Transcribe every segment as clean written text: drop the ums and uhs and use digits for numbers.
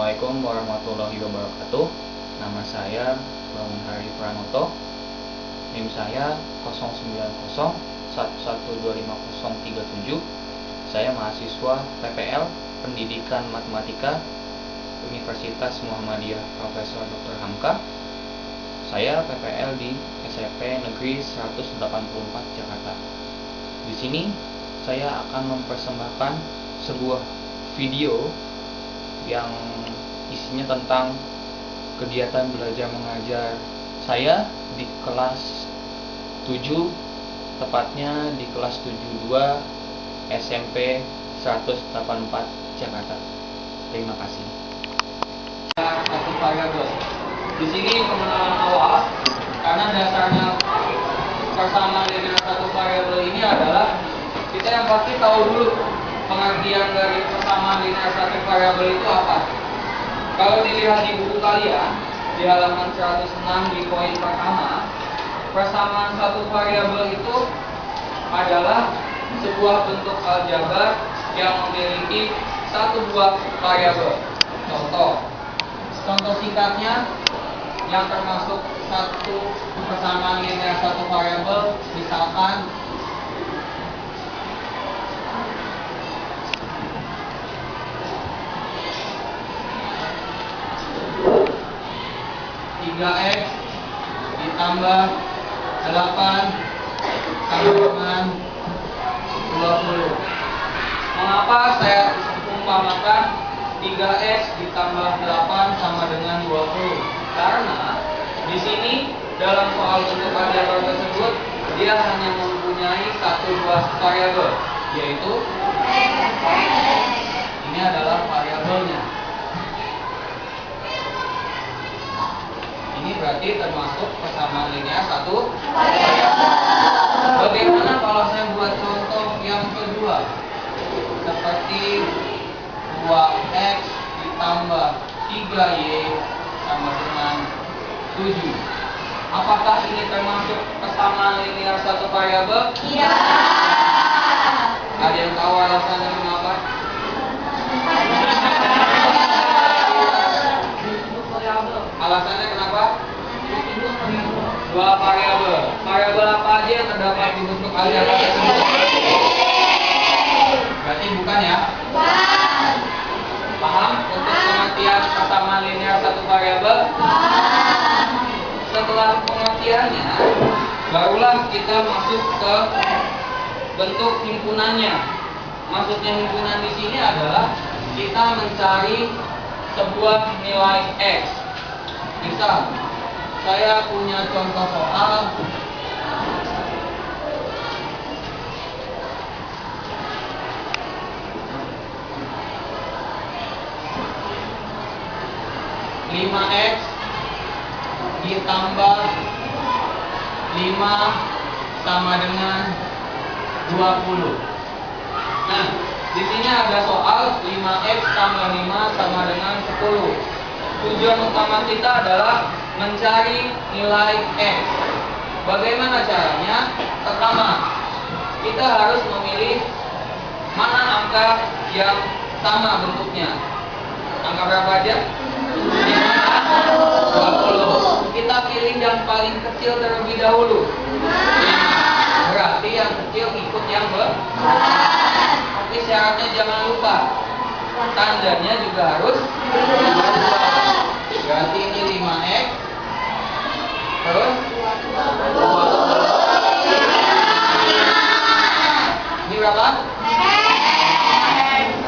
Assalamualaikum warahmatullahi wabarakatuh. Nama saya Bangun Hari Pranoto. NIM saya 09011125037. Saya mahasiswa PPL Pendidikan Matematika Universitas Muhammadiyah Profesor Dr. Hamka. Saya PPL di SMP Negeri 184 Jakarta. Di sini saya akan mempersembahkan sebuah video yang isinya tentang kegiatan belajar mengajar saya di kelas 7, tepatnya di kelas 72 SMP 184 Jakarta. Terima kasih. Satu variabel. Di sini pengenalan awal, karena dasarnya persamaan dengan satu variabel ini adalah kita yang pasti tahu dulu pengertian dari persamaan linear satu variabel itu apa. Kalau dilihat di buku kalian di halaman 106 di poin pertama, persamaan satu variabel itu adalah sebuah bentuk aljabar yang memiliki satu buah variabel. Contoh singkatnya yang termasuk satu persamaan linear satu variabel, misalkan 3x ditambah 8 sama dengan 20. Mengapa saya umpamakan 3x ditambah 8 sama dengan 20? Karena di sini dalam soal bentuk aljabar tersebut dia hanya mempunyai satu buah variabel, yaitu ini adalah variabelnya. Ini berarti termasuk persamaan linear satu variabel. Bagaimana kalau saya buat contoh yang kedua, seperti 2x ditambah 3y sama dengan 7. Apakah ini termasuk persamaan linear satu variabel? Tidak. Ada yang tahu alasannya mengapa? Alasannya kenapa? Dua variabel. Variabel apa aja yang terdapat di bentuk aljabar tersebut? Berarti bukan ya? Bukan. Paham untuk pengertian persamaan linear satu variabel? Setelah pengertiannya, barulah kita masuk ke bentuk himpunannya. Maksudnya himpunan di sini adalah kita mencari sebuah nilai x. Misal, saya punya contoh soal lima x ditambah 5 sama dengan 20. Nah, di sini ada soal 5x tambah 5 sama dengan 10. Tujuan utama kita adalah mencari nilai x. Bagaimana caranya? Pertama, kita harus memilih mana angka yang sama bentuknya. Angka berapa aja? 20. Kita pilih yang paling kecil terlebih dahulu. Berarti yang kecil ikut yang besar. Tapi syaratnya jangan lupa, tandanya juga harus. Berarti ini 5x terus 20. Ini berapa?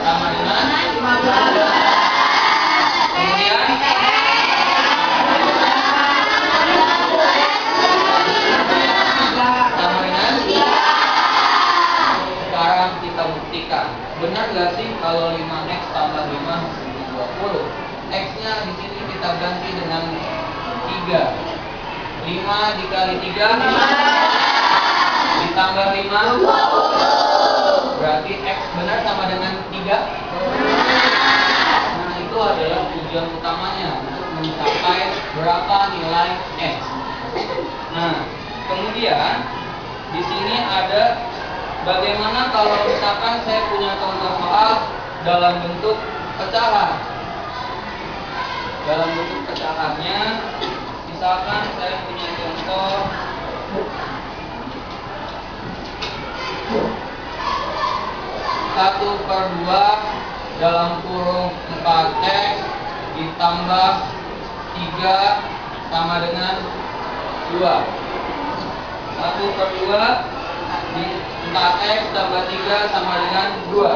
Sama dengan 15. Kemudian sama dengan 3. Sekarang kita buktikan. Benar gak sih kalau 5x tambah 5 20? X-nya di sini kita ganti dengan 3. 5 dikali 3 ditambah 5 20. Berarti X benar sama dengan 3. Nah, itu adalah tujuan utamanya untuk mencapai berapa nilai X. Nah, kemudian di sini ada bagaimana kalau misalkan saya punya contoh soal dalam bentuk pecahan. dalam bentuk pecahannya. Misalkan saya punya contoh 1/2 dalam kurung 4x ditambah 3 sama dengan 2. 1/2 di 4x tambah 3 sama dengan 2.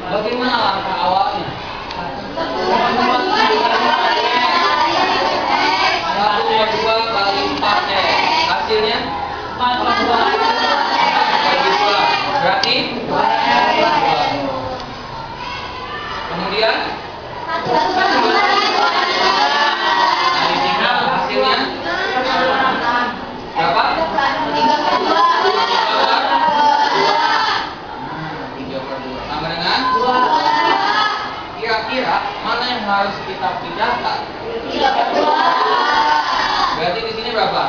Bagaimana langkah awalnya? 1/2 kali 4x. Hasilnya 4/2 bagi 2. Berarti 2. Kemudian kali 3 hasilnya berapa? 3/2 sama dengan 2. Kira-kira mana yang harus kita pindahkan? 3/2. Berarti di sini berapa?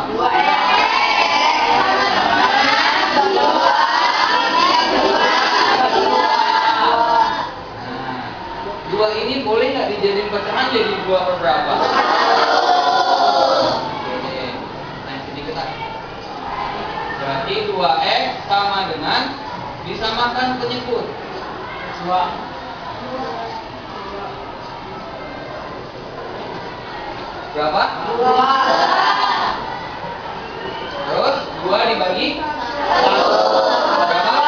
2 ini boleh nggak dijadiin pecahan jadi 2 per berapa? Oke, naik sedikit lagi. Berarti 2x sama dengan disamakan penyebut 2. Berapa? 2. Terus 2 dibagi 1. Berapa?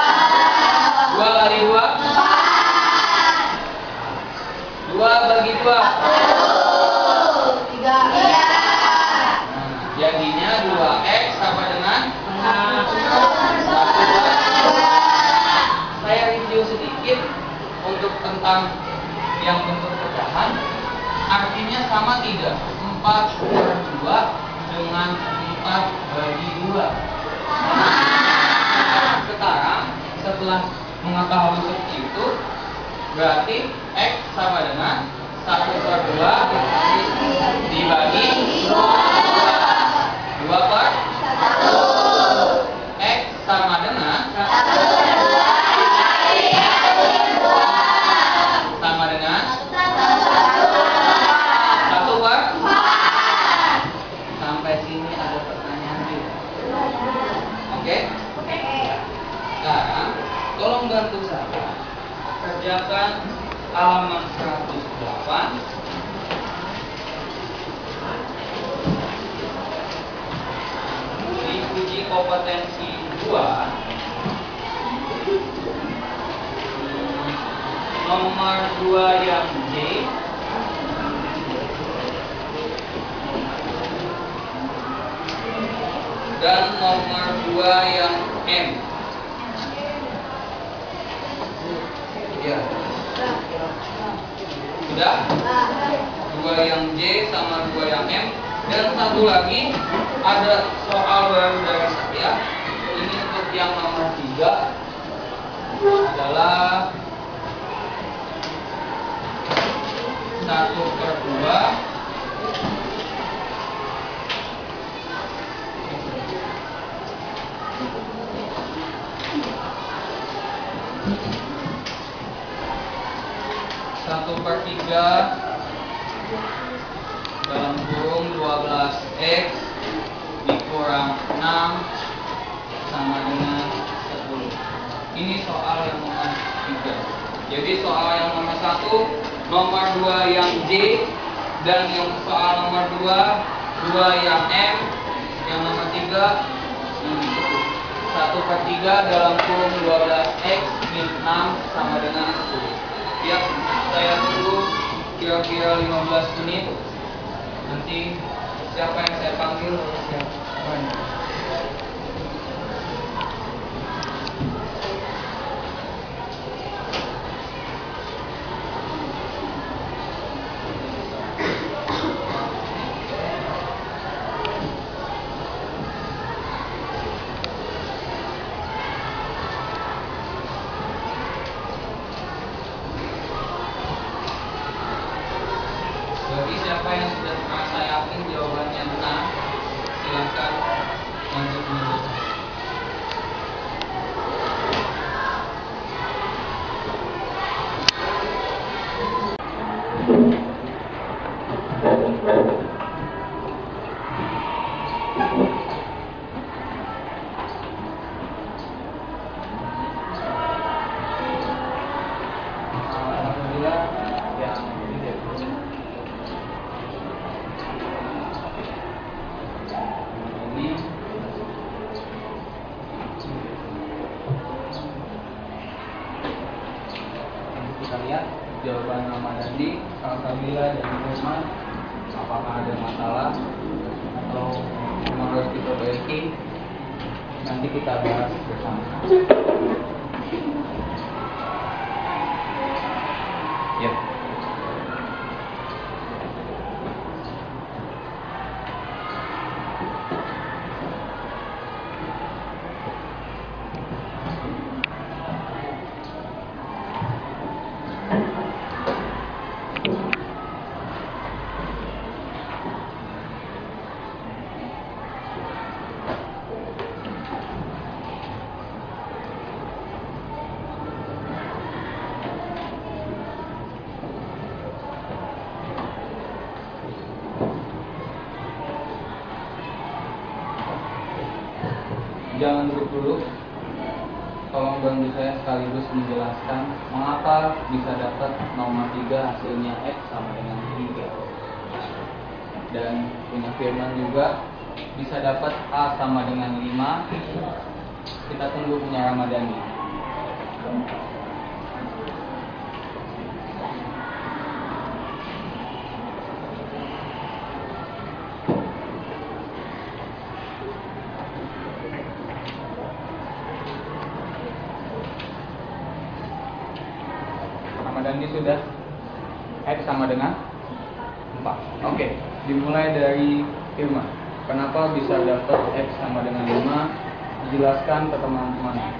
2 kali 2 2 bagi 2 3. Jadinya 2x sama dengan 1/2. Saya review sedikit untuk tentang yang bentuk pecahan. Artinya sama tidak? 4/2 dengan 4 bagi 2. Sekarang setelah mengetahui seperti itu, berarti x sama dengan 1/2 dibagi 2 per 1. X sama dengan 1 per 4. Sampai sini ada pertanyaan juga. Oke? Sekarang tolong bantu saya kerjakan halaman 108. Di uji kompetensi 2 nomor 2 yang J dan nomor 2 yang M. Ya. Sudah? 2 yang J sama 2 yang M. Dan satu lagi ada soal baru dari saya. Ini untuk yang nomor 3 adalah 1/2 1/3 dalam kurung 12x dikurang 6 sama dengan 10. Ini soal yang nomor 3. Jadi soal yang nomor 1, nomor 2 yang J, dan yang soal nomor 2 yang M, yang nomor 3 ini 1/3 dalam kurung 12x min 6 sama dengan 10. Ya, saya tunggu kira-kira 15 menit. Nanti siapa yang saya panggil siapa. Bagi siapa yang sudah merasa yakin jawabannya benar, silakan lanjut menulis. Sabila dan Firman, apakah ada masalah atau memang harus kita perbaiki? Nanti kita bahas bersama. Ya. Jangan duduk dulu. Tolong bantu saya sekaligus menjelaskan mengapa bisa dapat nomor 3 hasilnya X sama dengan 3. Dan punya Firman juga bisa dapat A sama dengan 5. Kita tunggu punya Ramadhani. Dan ini sudah X sama dengan 4. Oke, dimulai dari Firman. Kenapa bisa dapat X sama dengan 5? Dijelaskan ke teman-teman.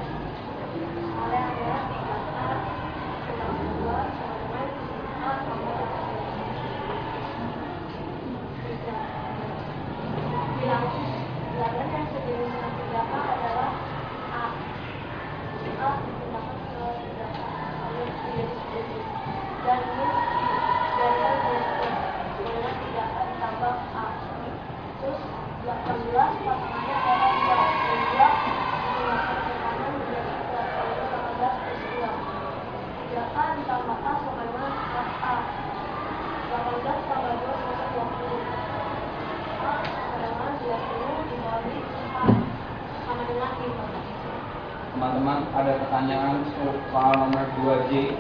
Teman-teman ada pertanyaan soal nomor 2J?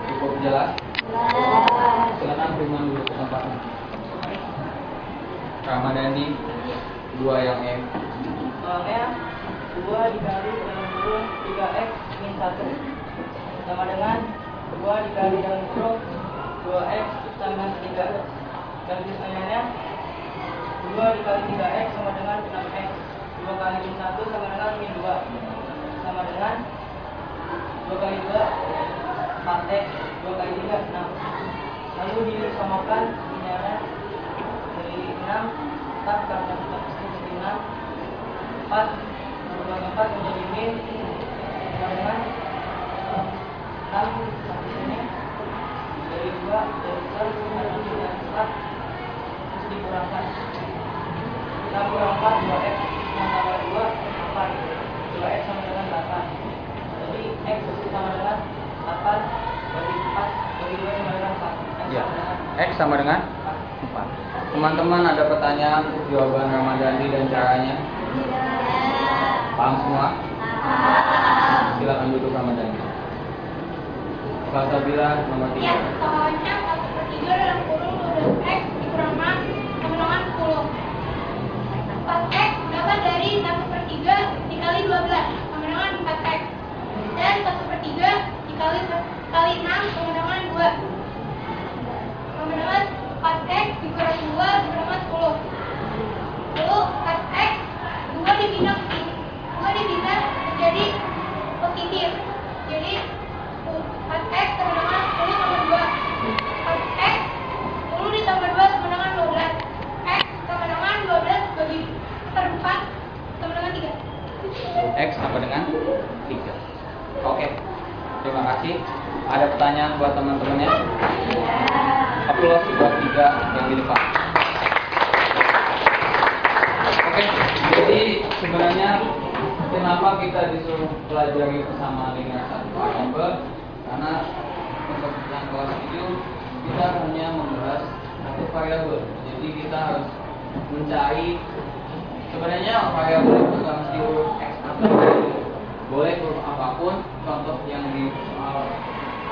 Cukup jelas? Silakan Firman dulu ke tempatnya. Ramadhani 2 yang M. Soalnya 2 dikali dalam kurung 3x min 1 sama dengan 2 dikali dalam kurung 2x tambah 3. Dan pertanyaannya 2 dikali 3x sama dengan 6x. 2 kali min 1 sama dengan min 2 sama dengan 2 kali 2 4x, 2 kali 3 6. Lalu disamakan ininya dari 6 4 karena kita pasti jadi 6 4 berubah 4 menjadi min sama dengan 6 sampai sini dari 2 dari 2 dan 4 terus dikurangkan 6 kurang 4 2x tambah 2 8 2x sama dengan 8. Jadi x sama dengan 8 bagi 4 bagi 2 sama dengan 4. Ya. X sama dengan 4. Teman-teman ada pertanyaan jawaban Ramadhani dan caranya? Paham semua? Silakan duduk Ramadhani. Pak Sabila nomor 3. Ya, soalnya 1/3 dalam kurung 12x dikurang 6 sama dengan 10. 4x dapat dari 1/3 dikali 12 sama dengan 4x. Dan 1/3 dikali 6 sama dengan 2 sama dengan 4x dikurang 2 sama dengan 10. Lalu 4x 2 dipindah menjadi positif. Jadi 4x sama dengan 10 tambah 2. 4x 10 ditambah 2 sama dengan 12. X sama dengan 12 bagi per 4 sama dengan 3. X sama dengan 3. Oke. Terima kasih. Ada pertanyaan buat teman-temannya? Aplaus buat 3 yang di depan. Oke. Jadi sebenarnya kenapa kita disuruh pelajari persamaan linear satu variabel? Karena untuk yang kelas 7 kita hanya membahas satu variabel. Jadi kita harus mencari sebenarnya variabel itu nggak mesti huruf x atau y, boleh huruf apapun. Contoh yang di soal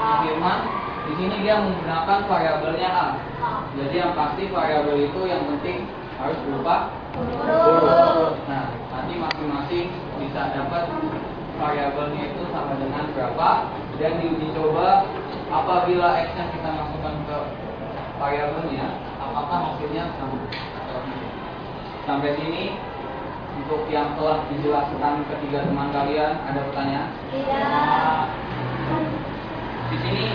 Firman Di sini dia menggunakan variabelnya A. Jadi yang pasti variabel itu yang penting harus berupa huruf. Nah, nanti masing-masing bisa dapat variabelnya itu sama dengan berapa, dan diuji coba apabila x-nya kita masukkan ke variabelnya, apakah hasilnya sama atau tidak. Sampai sini untuk yang telah dijelaskan ketiga teman kalian, ada pertanyaan? Tidak. Di sini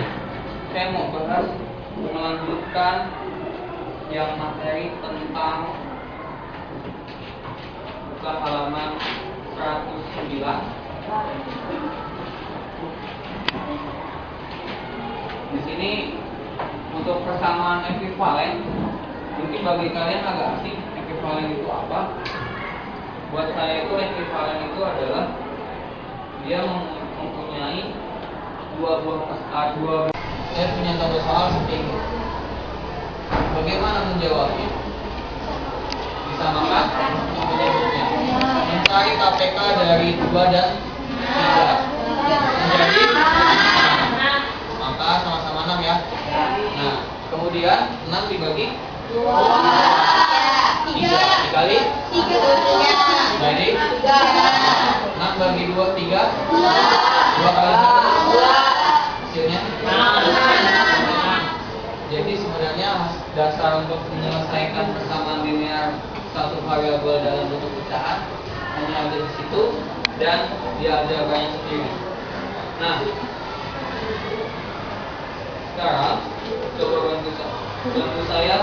saya mau bahas melanjutkan yang materi tentang buka halaman 109. Di sini untuk persamaan ekuivalen, mungkin bagi kalian agak asing ekuivalen itu apa. Buat saya itu ekuivalen itu adalah dia mempunyai dua saya punya contoh soal seperti ini. Bagaimana menjawabnya? Disamakan menyebutnya. Mencari KPK dari 2 dan 3 menjadi, maka sama-sama 6 ya. Nah, kemudian 6 dibagi 3 dikali 3 jadi 6 bagi 2 3 2 kali 1 hasilnya. Jadi sebenarnya dasar untuk menyelesaikan persamaan linear satu variabel dalam bentuk pecahan hanya ada di situ, dan diajarkannya sendiri. Nah, sekarang coba bantu saya,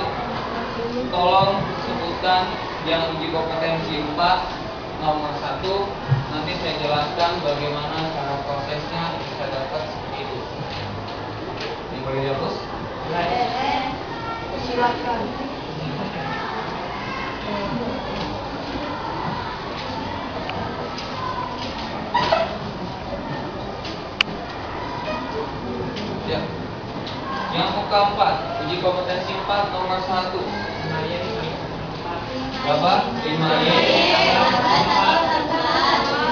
tolong sebutkan yang uji kompetensi 4 nomor 1. Nanti saya jelaskan bagaimana cara prosesnya bisa dapat seperti itu. Ini boleh dihapus? Silakan. Ya. Yang muka 4, uji kompetensi 4 nomor 1. Berapa? 5Y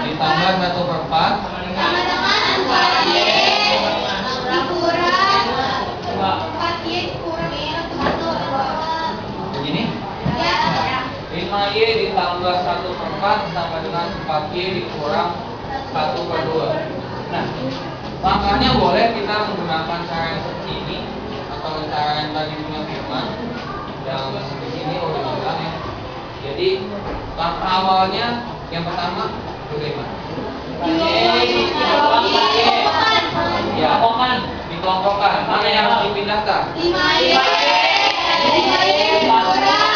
ditambah 1/4 Sama dengan 4Y dikurang 4Y dikurang 1/4. begini. Ya. 5Y ditambah 1/4 sama dengan 4Y dikurang 1/2. Nah, langkahnya boleh kita menggunakan cara yang seperti ini atau cara yang tadi punya Firman yang di sini udah bilang ya. Jadi langkah awalnya yang pertama bagaimana? Ya, dikelompokkan. Mana yang harus dipindahkan? 5Y dikurang